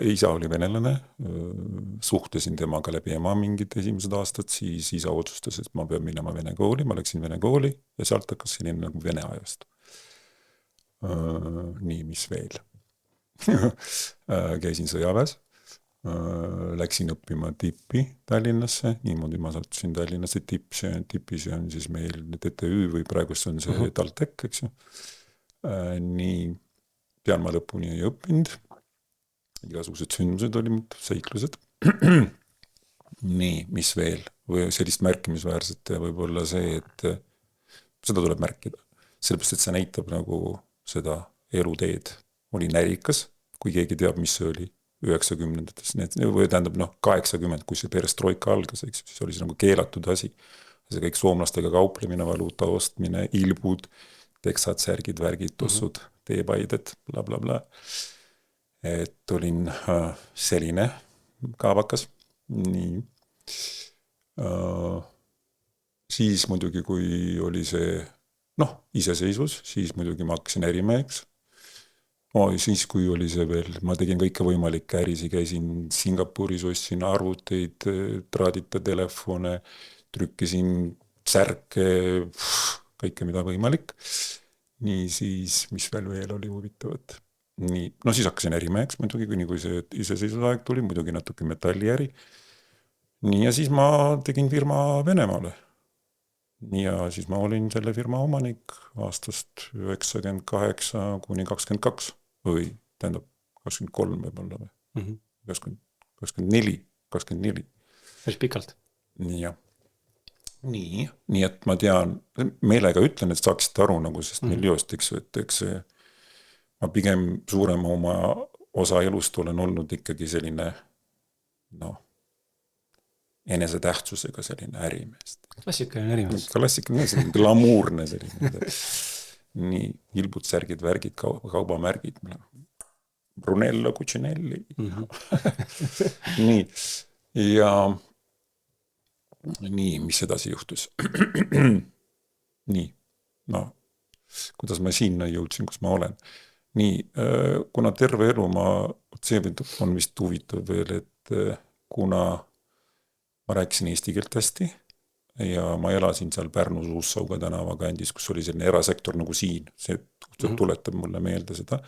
isa oli venelane, suhtlesin temaga läbi ema mingid esimesed aastad, siis isa otsustas, et ma pean minema vene kooli, ma läksin vene kooli ja sealt hakkas selline nagu vene ajast. Nii, mis veel? Käisin sõjaväes, läksin õppima tippi Tallinnasse, niimoodi ma sattusin Tallinnasse tipis ja on siis meil TTÜ või praegust on see TalTech, eks ju. Nii, pean ma lõpuni ei õppinud. Igasugused sündmused olid, seiklused. Nii, mis veel? Või sellist märkimisväärset ja võib-olla see, et seda tuleb märkida. Sellepärast, et see näitab nagu seda eluteed. Oli närikas, kui keegi teab, mis see oli 90-ndates. Või tähendab 80, kui see perestroika algas, eks, siis oli see nagu keelatud asi. See kõik soomlastega kauplemine, valuuta ostmine, ilbud, teksad, särgid, värgid, tossud, teepaided, bla bla bla. Et olin selline kaavakas. Nii. Siis muidugi, kui oli see iseseisvus, siis muidugi ma hakkasin ärimeheks. Siis, kui oli see veel, ma tegin kõike võimalikke ärisi, käisin Singapuris, ostsin arvuteid, traadita telefone, trükkisin särke, kõike mida võimalik. Nii siis, mis veel oli huvitavat? Nii, siis hakkasin ärimeheks muidugi, kui see iseseisvusaeg tuli, muidugi natuke metalliäri. Nii, ja siis ma tegin firma Venemaale. Nii, ja siis ma olin selle firma omanik aastast 98 kuni 22 või tähendab 23 võib-olla või 24. Päris pikalt. Nii, ja. Nii, et ma tean, meelega ütlen, et saaksite aru nagu sest miljost, eks see ma pigem suurema oma osa elust olen olnud ikkagi selline enesetähtsusega selline ärimeest. Klassikaline ärimees. Klassikaline, selline glamuurne selline. Nii, ilbud, särgid, värgid, kaubamärgid. Brunello, Cucinelli. Nii, ja nii, mis edasi juhtus? Nii, kuidas ma sinna jõudsin, kus ma olen? Nii, kuna terve elu see on vist huvitav veel, et kuna ma rääkisin eesti keelt hästi ja ma elasin seal Pärnus Uussauga tänava kandis, kus oli selline erasektor nagu siin, see tuletab mulle meelde seda.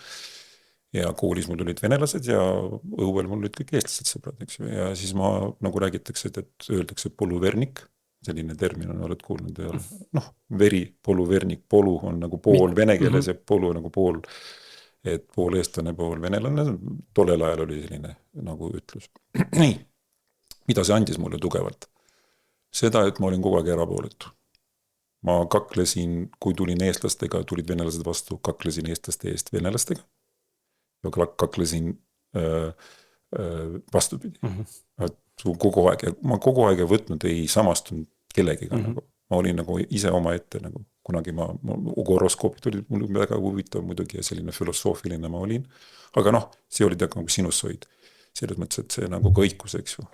Ja koolis mul olid venelased ja õuel mul olid kõik eestlased sõbrad, eks ju. Ja siis ma nagu räägitakse, et öeldakse poluvernik, selline termin on, oled kuulnud, veri, poluvernik, polu on nagu pool vene keeles ja polu nagu pool, et pool eestlane, pool venelane, tollel ajal oli selline nagu ütlus. Nii, mida see andis mulle tugevalt? Seda, et ma olin kogu aeg erapooletu. Ma kaklesin, kui tulin eestlastega, tulid venelased vastu, kaklesin eestlaste eest venelastega ja kaklesin vastupidi. Kogu aeg, ja ma kogu aeg võtnud ei samastunud kellegiga. Nagu. Ma olin nagu ise oma ette, nagu kunagi horoskoopid olid mul väga huvitav muidugi ja selline filosoofiline ma olin. Aga see oli nagu sinussoid. Selles mõttes, et see nagu kõikus, eks ju.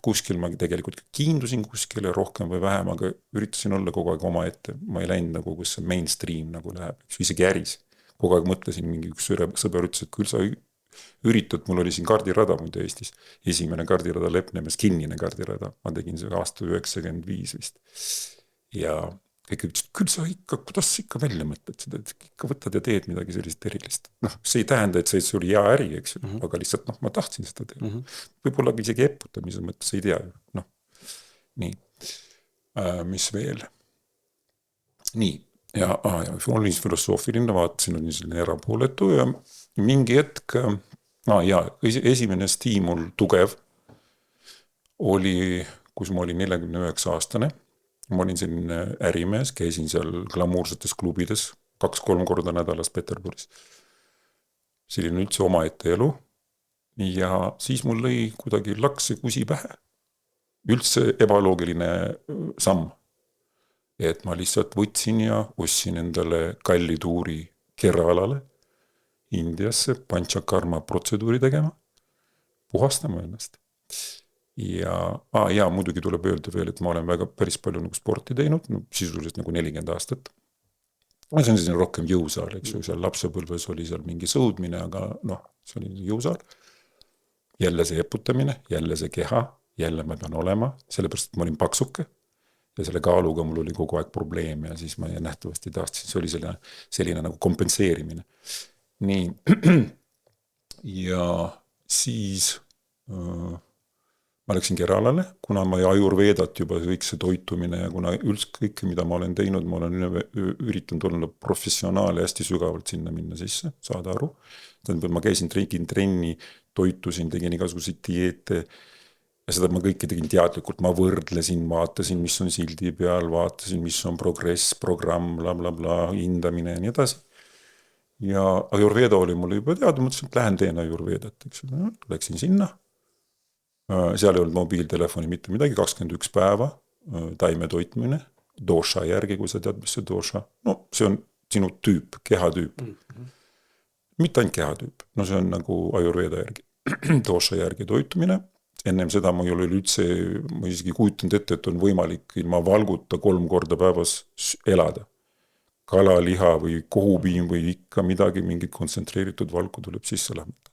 Kuskil ma tegelikult kiindusin kuskile rohkem või vähem, aga üritasin olla kogu aeg oma ette. Ma ei läinud nagu, kus see mainstream nagu läheb, isegi äris. Kogu aeg mõtlesin, mingi üks sõber ütles, et küll sa üritad, mul oli siin kardirada muidu Eestis. Esimene kardirada Lepnemes, kinnine kardirada. Ma tegin see aasta 95 vist. Ja kõik ütlesid, küll sa ikka, kuidas sa ikka välja mõtled seda, et ikka võtad ja teed midagi sellist erilist. See ei tähenda, et see oli hea äri, eks ju, aga lihtsalt ma tahtsin seda teha. Võib-olla isegi eputamise mõttes ei tea. Nii, mis veel? Nii, ja olin filosoofiline, vaatasin, olin selline erapooletu ja mingi hetk, esimene stiimul tugev oli, kus ma olin 49 aastane. Ma olin selline ärimees, käisin seal glamuursetes klubides 2-3 korda nädalas Peterburis. Selline üldse omaette elu. Ja siis mul lõi kuidagi laks see kusi pähe. Üldse ebaloogiline samm. Et ma lihtsalt võtsin ja ostsin endale kalli tuuri Keralale Indiasse Panchakarma protseduuri tegema, puhastama ennast. Ja muidugi tuleb öelda veel, et ma olen päris palju nagu sporti teinud, sisuliselt nagu 40 aastat. See on selline rohkem jõusaal, eks ju, seal lapsepõlves oli seal mingi sõudmine, aga see oli jõusaal. jälle see eputamine, jälle see keha, jälle ma pean olema, sellepärast, et ma olin paksuke ja selle kaaluga mul oli kogu aeg probleem ja siis ma nähtavasti tahtsin, see oli selline nagu kompenseerimine. Nii, ja siis ma läksin Keralale, kuna ma ajurveedat juba kõik see toitumine ja kuna üldse kõike, mida ma olen teinud, ma olen üritanud olla professionaal ja hästi sügavalt sinna minna sisse, saada aru. Ma käisin, tegin trenni, toitusin, tegin igasuguseid dieete ja seda ma kõike tegin teadlikult, ma võrdlesin, vaatasin, mis on sildi peal, vaatasin, mis on progress, programm, bla, hindamine ja nii edasi. Ja ajurveeda oli mulle juba teada, mõtlesin, et lähen teen ajurveedat, eks. Läksin sinna. Seal ei olnud mobiiltelefoni mitte midagi, 21 päeva, taime toitmine, dosha järgi, kui sa tead, mis see dosha, no see on sinu tüüp, kehatüüp. Mitte ainult kehatüüp, no see on nagu ajurveeda järgi, dosha järgi toitumine. Ennem seda ma ei ole üldse, ma isegi kujutanud ette, et on võimalik ilma valguta 3 korda päevas elada. Kala, liha või kohupiim või ikka midagi, mingit kontsentreeritud valku tuleb sisse lähmata.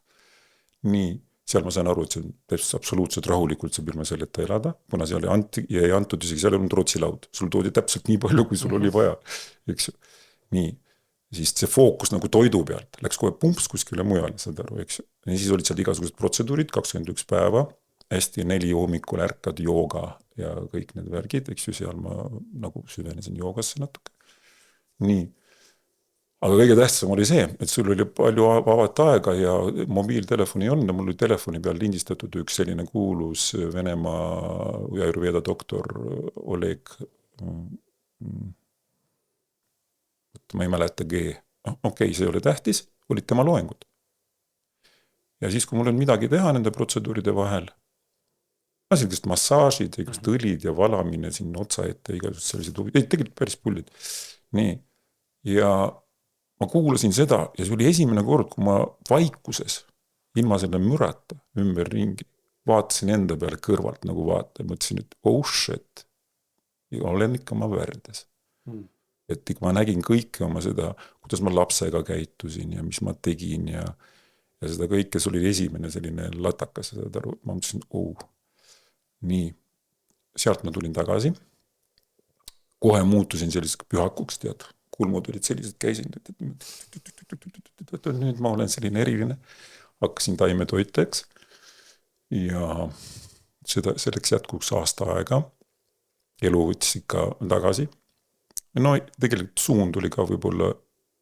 Nii. Seal ma sain aru, et see on absoluutselt rahulikult saab ilma selleta elada, kuna seal ei antud isegi, seal ei olnud rootsilaud. Sul toodi täpselt nii palju, kui sul oli vaja. Eks? Nii. Siis see fookus nagu toidu pealt läks kohe pumps kuskile mujale, saad aru, eks? Ja siis olid seal igasugused protseduurid, 21 päeva, hästi 4 hommikul ärkad jooga ja kõik need värgid, eks ju, seal ma nagu süvenesin joogasse natuke. Nii. Aga kõige tähtsam oli see, et sul oli palju vabat aega ja mobiiltelefoni ei olnud, mul oli telefoni peal lindistatud üks selline kuulus Venemaa ajurveeda doktor Oleg, ma ei mäleta G, okei, see oli tähtis, olid tema loengud. Ja siis, kui mul on midagi teha nende protseduuride vahel, sellised massaažid, igasugused õlid ja valamine siin otsa ette, igasugused sellised huvid, tegelikult päris pullid. Nii, ja ma kuulasin seda ja see oli esimene kord, kui ma vaikuses, ilma selle mürata ümber ringi, vaatasin enda peale kõrvalt nagu vaata ja mõtlesin, et oh shit, olen ikka ma värdes. Et ma nägin kõike oma seda, kuidas ma lapsega käitusin ja mis ma tegin ja seda kõike, see oli esimene selline latakas, ma mõtlesin, nii, sealt ma tulin tagasi, kohe muutusin selliseks pühakuks, tead, kulmud olid sellised, käisin, nüüd ma olen selline eriline, hakkasin taimetoiteks ja selleks jätkuks aasta aega, elu võttis ikka tagasi. No tegelikult suund oli ka võib-olla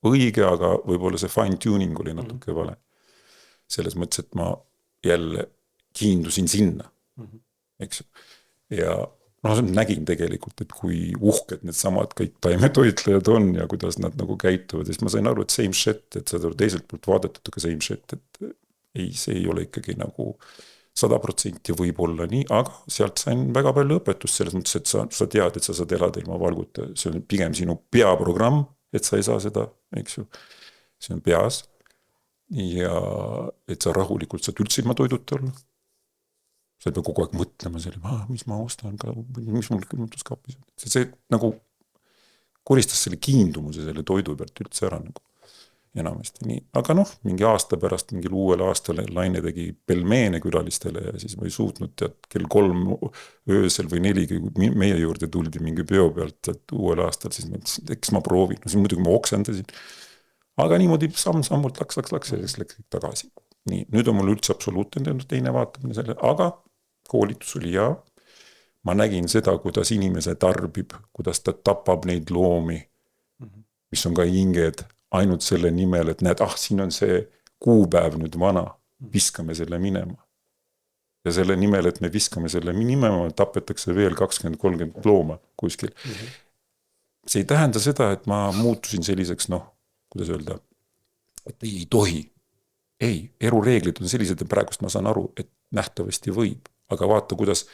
õige, aga võib-olla see fine tuning oli natuke vale. Selles mõttes, et ma jälle kiindusin sinna, eks. Ja nägin tegelikult, et kui uhked need samad kõik taimetoitlejad on ja kuidas nad nagu käituvad, siis ma sain aru, et same shit, et seda teiselt poolt vaadatud ka same shit, et ei, see ei ole ikkagi nagu 100% võib olla nii, aga sealt sain väga palju õpetust selles mõttes, et sa tead, et sa saad elada ilma valguta, see on pigem sinu peaprogramm, et sa ei saa seda, eks ju, see on peas ja et sa rahulikult saad üldse ilma toiduta olla. Sa ei pea kogu aeg mõtlema selle, mis ma ostan ka, mis mul külmutuskaapis on. See nagu koristas selle kiindumuse selle toidu pealt üldse ära nagu enamasti nii. Aga mingi aasta pärast, mingil uuel aastal Laine tegi pelmeene külalistele ja siis ma ei suutnud tead kell 3 öösel või 4, kui meie juurde tuldi mingi peo pealt uuel aastal, siis ma ütlesin, eks ma proovin. Siis muidugi ma oksendasin. Aga niimoodi samm-sammult laks ja siis läks tagasi. Nii, nüüd on mul üldse absoluutne teine vaatamine selle, aga koolitus oli ja ma nägin seda, kuidas inimese tarbib, kuidas ta tapab neid loomi, mis on ka hinged, ainult selle nimel, et näed, siin on see kuupäev nüüd vana, viskame selle minema. Ja selle nimel, et me viskame selle minema, tapetakse veel 20-30 looma kuskil. See ei tähenda seda, et ma muutusin selliseks, kuidas öelda, et ei tohi. Ei, erureeglid on sellised, et praegust ma saan aru, et nähtavasti võib. Aga vaata, kuidas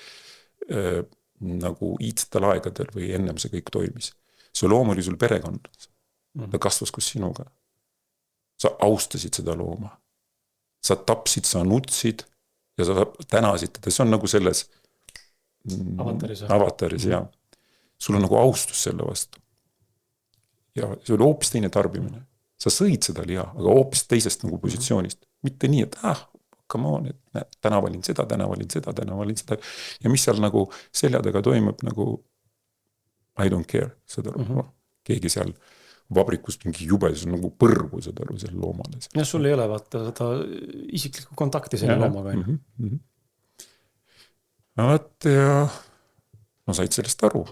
nagu iidsetel aegadel või ennem see kõik toimis. See loom oli sul perekond. Ta kasvas kus sinuga. Sa austasid seda looma. Sa tapsid, sa nutsid ja sa tänasid teda. See on nagu selles avataris ja sul on nagu austus selle vastu. Ja see oli hoopis teine tarbimine. Sa sõid seda liha, aga hoopis teisest nagu positsioonist. Mitte nii, et come on, et näed, täna valin seda. Ja mis seal nagu selja taga toimub nagu I don't care, seda keegi seal vabrikust mingi jube, see on nagu põrgu, seda aru, seal loomale. Ja sul ei ole vaata seda isiklikku kontakti selle loomaga. Ja no said sellest aru.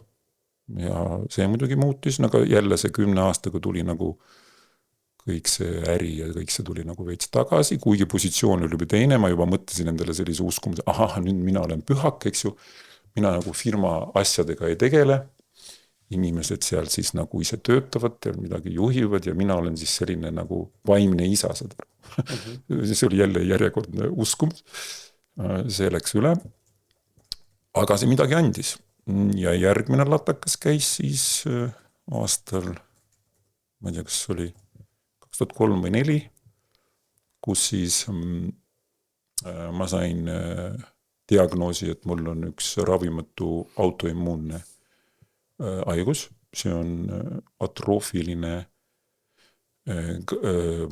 Ja see muidugi muutis, aga jälle see 10 aastaga tuli nagu kõik see äri ja kõik see tuli nagu veits tagasi, kuigi positsioon oli juba teine, ma juba mõtlesin endale sellise uskumise, nüüd mina olen pühak, eks ju, mina nagu firma asjadega ei tegele, inimesed seal siis nagu ise töötavad ja midagi juhivad ja mina olen siis selline nagu vaimne isa, seda. See oli jälle järjekordne uskumus, see läks üle, aga see midagi andis. Ja järgmine latakas käis siis aastal, ma ei tea, kas oli 2003 või 2004, kus siis ma sain diagnoosi, et mul on üks ravimatu autoimmuunne haigus, see on atroofiline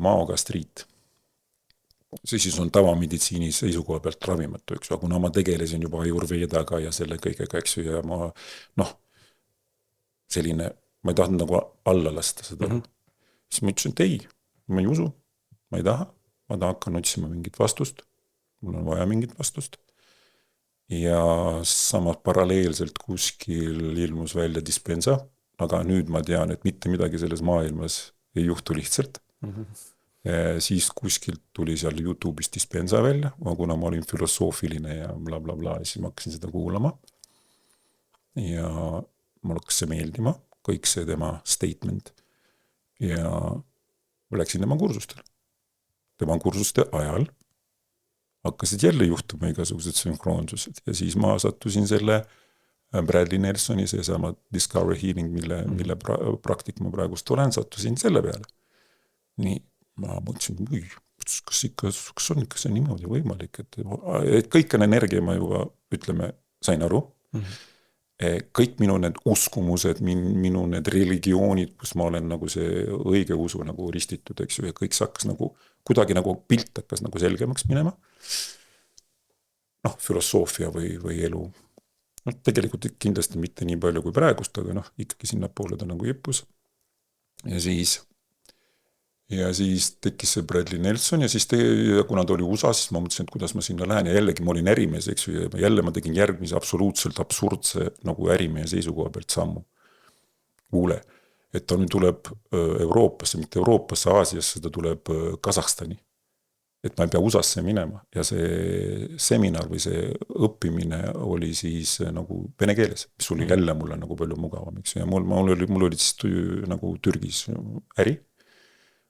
maogastriit. See siis on tavameditsiini seisukoha pealt ravimatu, eks, aga kuna ma tegelesin juba ajurveedaga ja selle kõigega, eks ju, ja ma selline, ma ei tahtnud nagu alla lasta seda. Siis ma ütlesin, et ei, ma ei usu, ma ei taha, ma hakkan otsima mingit vastust, mul on vaja mingit vastust. Ja samas paralleelselt kuskil ilmus välja Dispensa, aga nüüd ma tean, et mitte midagi selles maailmas ei juhtu lihtsalt. Siis kuskilt tuli seal YouTube'is Dispensa välja, kuna ma olin filosoofiline ja blablabla, siis ma hakkasin seda kuulama. Ja mul hakkas see meeldima, kõik see tema statement. Ja ma läksin tema kursustele. Tema kursuste ajal hakkasid jälle juhtuma igasugused sünkroonsused ja siis ma sattusin selle Bradley Nelsoni, seesama Discover Healing, mille praktik ma praegust olen, sattusin selle peale. Nii, ma mõtlesin, kas on ikka see niimoodi võimalik, et kõik on energia, ma juba, ütleme, sain aru. Kõik minu need uskumused, minu need religioonid, kus ma olen nagu see õige usu nagu ristitud, eks ju, ja kõik see hakkas nagu, kuidagi nagu pilt hakkas nagu selgemaks minema. Filosoofia või elu. Tegelikult kindlasti mitte nii palju kui praegust, aga ikkagi sinna poole ta nagu jippus. Ja siis tekkis see Bradley Nelson ja siis kuna ta oli USA, siis ma mõtlesin, et kuidas ma sinna lähen ja jällegi ma olin ärimees, eks ju, ja jälle ma tegin järgmise absoluutselt absurdse nagu ärimees seisukoha pealt sammu. Kuule, et ta nüüd tuleb Euroopasse, mitte Euroopasse, Aasiasse, ta tuleb Kasahstani. Et ma ei pea USA-sse minema ja see seminar või see õppimine oli siis nagu vene keeles, mis oli jälle mulle nagu palju mugavam, eks ju, ja mul oli siis nagu Türgis äri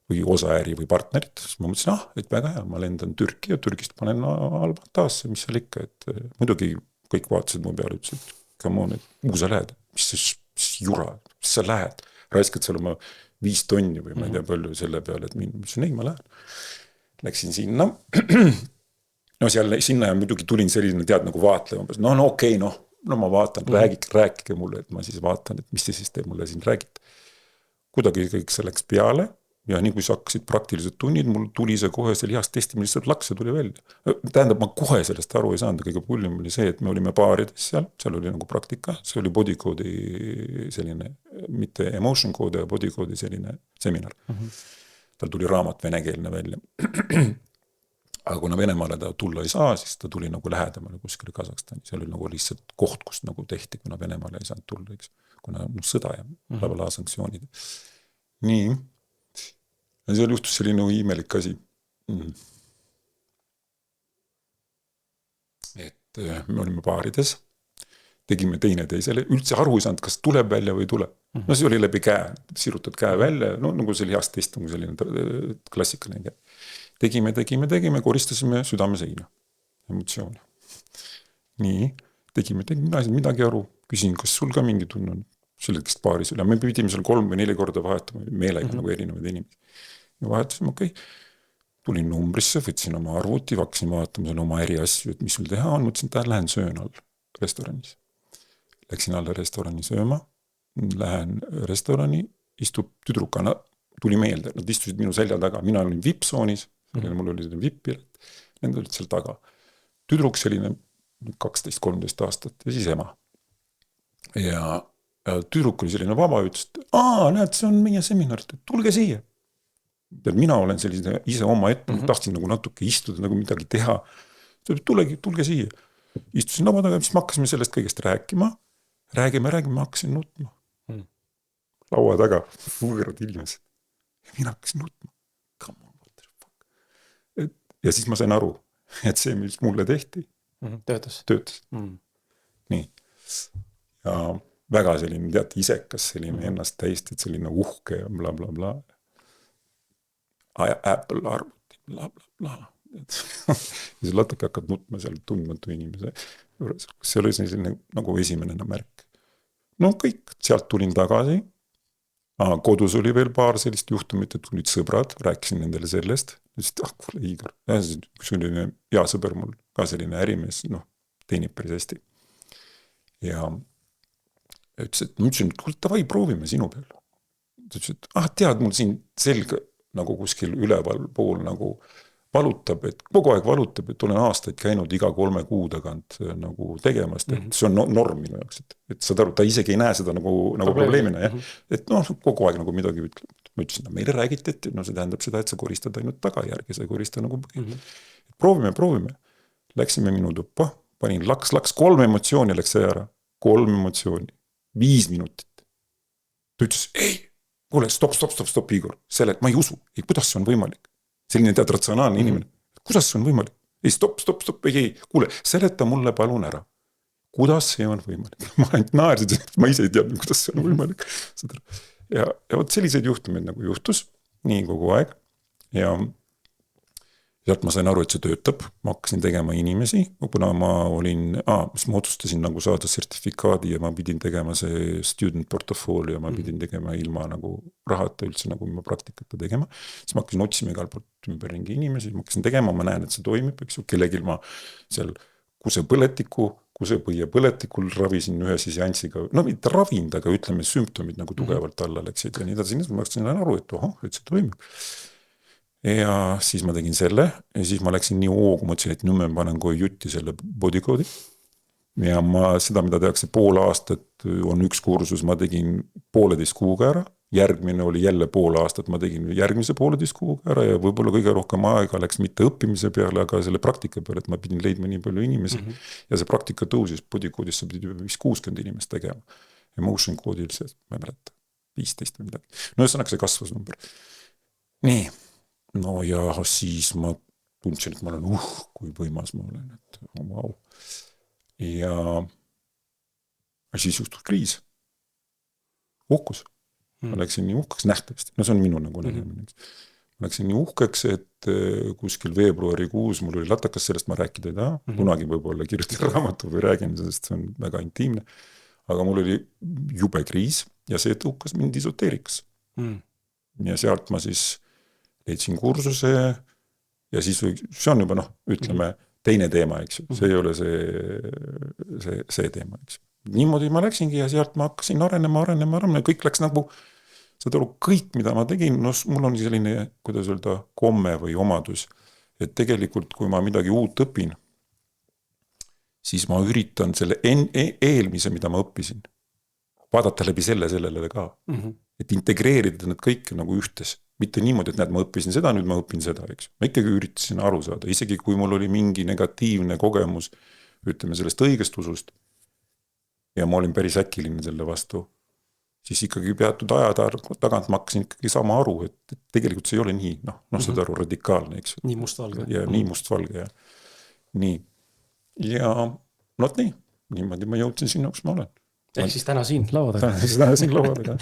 või osaäri või partnerit, siis ma mõtlesin, et väga hea, ma lendan Türki ja Türgist panen Albataasse, mis seal ikka, et muidugi kõik vaatasid mu peale, ütlesid, come on, et kuhu sa lähed, mis jura, mis sa lähed, raiskad seal oma 5 tonni või ma ei tea palju selle peale, et ei, ma lähen. Läksin sinna, seal sinna ja muidugi tulin selline tead nagu vaatlema, okei, ma vaatan, rääkige mulle, et ma siis vaatan, et mis te siis te mulle siin räägite. Kuidagi kõik see läks peale ja nii kui sa hakkasid praktilised tunnid, mul tuli see kohe see lihast testimine, lihtsalt laks ja tuli välja. Tähendab, ma kohe sellest aru ei saanud, kõige pullim oli see, et me olime baarides seal oli nagu praktika, see oli body code'i selline, mitte emotion code ja body code'i selline seminar. Tal tuli raamat venekeelne välja. Aga kuna Venemaale ta tulla ei saa, siis ta tuli nagu lähedamale kuskile Kasahstani. See oli nagu lihtsalt koht, kust nagu tehti, kuna Venemaale ei saanud tulla, eks. Kuna sõda ja blablabla sanktsioonid. Nii. Ja seal juhtus selline imelik asi. Et me olime baarides, tegime teine teisele, üldse aru ei saanud, kas tuleb välja või tule. See oli läbi käe, sirutad käe välja, nagu see lihast test, nagu selline klassikaline. Tegime, koristasime südame seina, emotsiooni. Nii, tegime, midagi aru, küsin, kas sul ka mingi tunne on, selletkist paaris üle, me pidime seal 3 või 4 korda vahetama meelega nagu erinevad inimesed. Ja vahetasime, okei. Tulin numbrisse, võtsin oma arvuti, hakkasin vaatama selle oma eri asju, et mis sul teha on, mõtlesin, et lähen söön all restoranis. Läksin alla restorani sööma, lähen restorani, istub tüdrukana, tuli meelde, nad istusid minu selja taga, mina olin VIP-soonis, mul oli VIP-pilet, need olid seal taga. Tüdruk selline 12-13 aastat ja siis ema. Ja tüdruk oli selline vaba, ütles, et näed, see on meie seminar, tulge siia. Mina olen selline ise oma ette, tahtsin nagu natuke istuda, nagu midagi teha. Tulge siia. Istusin laua taga, siis me hakkasime sellest kõigest rääkima. Räägime, ma hakkasin nutma. Laua taga, võõrad inimesed. Ja mina hakkasin nutma. Come on, what the fuck. Ja siis ma sain aru, et see, mis mulle tehti, töötas. Nii. Ja väga selline, teate, isekas, selline ennast täiesti, selline uhke ja bla bla bla. Apple arvuti, bla bla bla. Ja siis natuke hakkad nutma seal tundmatu inimese. See oli selline nagu esimene märk. No kõik, sealt tulin tagasi. Kodus oli veel paar sellist juhtumit, et tulid sõbrad, rääkisin nendele sellest. Ja siis, kuule Igor. Ja siis selline hea sõber mul, ka selline ärimees, teenib päris hästi. Ja ütles, et ma ütlesin, et kuule, davai, proovime sinu peal. Ta ütles, et tead, mul siin selga nagu kuskil üleval pool nagu valutab, et kogu aeg valutab, et olen aastaid käinud iga 3 kuu tagant nagu tegemast, et see on norm minu jaoks, et saad aru, ta isegi ei näe seda nagu probleemina, jah. Et kogu aeg nagu midagi ütleb. Ma ütlesin, meile räägiti, et see tähendab seda, et sa koristad ainult tagajärgi, sa ei korista nagu proovime. Läksime minu tuppa, panin laks, 3 emotsiooni läks see ära. 3 emotsiooni. 5 minutit. Ta ütles, ei, kuule, stop, Igor. Selle, ma ei usu. Ei, kuidas see on võimalik? Selline tead ratsionaalne inimene. Kuidas see on võimalik? Ei, stop, ei, kuule, seleta mulle palun ära. Kuidas see on võimalik? Ma ainult naersid, et ma ise ei teadnud, kuidas see on võimalik. Ja võt selliseid juhtumeid nagu juhtus nii kogu aeg. Ja sealt ma sain aru, et see töötab. Ma hakkasin tegema inimesi, kuna ma olin, mis ma otsustasin nagu saada sertifikaadi ja ma pidin tegema see student portfolio, ma pidin tegema ilma nagu rahata üldse nagu ma praktikata tegema. Siis ma hakkasin otsima igal poolt ümberringi inimesi, ma hakkasin tegema, ma näen, et see toimib, eks ju, kellegil ma seal kusepõiepõletikul ravisin ühe seansiga, mitte ravind, aga ütleme sümptomid nagu tugevalt alla läksid ja nii edasi, ma hakkasin aru, et see toimib. Ja siis ma tegin selle ja siis ma läksin nii hoogu, mõtlesin, et nüüd ma panen kohe jutti selle bodycode'i. Ja seda, mida tehakse pool aastat, on üks kursus, ma tegin 1,5 kuuga ära. Järgmine oli jälle pool aastat, ma tegin järgmise 1,5 kuuga ära ja võib-olla kõige rohkem aega läks mitte õppimise peale, aga selle praktika peale, et ma pidin leidma nii palju inimesi. Ja see praktika tõusis, bodycode'is sa pidid vist 60 inimest tegema. Ja motion code'il see, ma ei mäleta, 15 või midagi. Ühesõnaga see kasvas number. Nii. No ja siis ma tundsin, et ma olen, kui võimas ma olen, et wow. Ja siis juhtus kriis. Uhkus. Ma läksin nii uhkeks nähtavasti. See on minu nagu nägemine. Ma läksin nii uhkeks, et kuskil veebruarikuus mul oli latakas, sellest ma rääkida ei taha. Kunagi võib-olla kirjutin raamatu või räägin, sest see on väga intiimne. Aga mul oli jube kriis ja see tõukas mind esoteerikas. Ja sealt ma siis leidsin kursuse ja siis see on juba ütleme teine teema, eks ju. See ei ole see teema, eks ju. Niimoodi ma läksingi ja sealt ma hakkasin arenema, kõik läks nagu, saad aru, kõik mida ma tegin, mul on selline, kuidas öelda, komme või omadus, et tegelikult kui ma midagi uut õpin, siis ma üritan selle eelmise, mida ma õppisin, vaadata läbi sellele ka, et integreerida need kõik nagu ühtes. Mitte niimoodi, et ma õppisin seda, nüüd ma õpin seda, eks. Ma ikkagi üritasin aru saada, isegi kui mul oli mingi negatiivne kogemus, ütleme sellest õigest usust, ja ma olin päris äkiline selle vastu, siis ikkagi peatud aja tagant ma hakkasin ikkagi sama aru, et tegelikult see ei ole nii, saad aru, radikaalne, eks. Nii mustvalge. Ja nii mustvalge, ja nii. Ja niimoodi ma jõudsin sinna, kus ma olen. Ehk siis täna siin laua taga. Täna siin laua taga.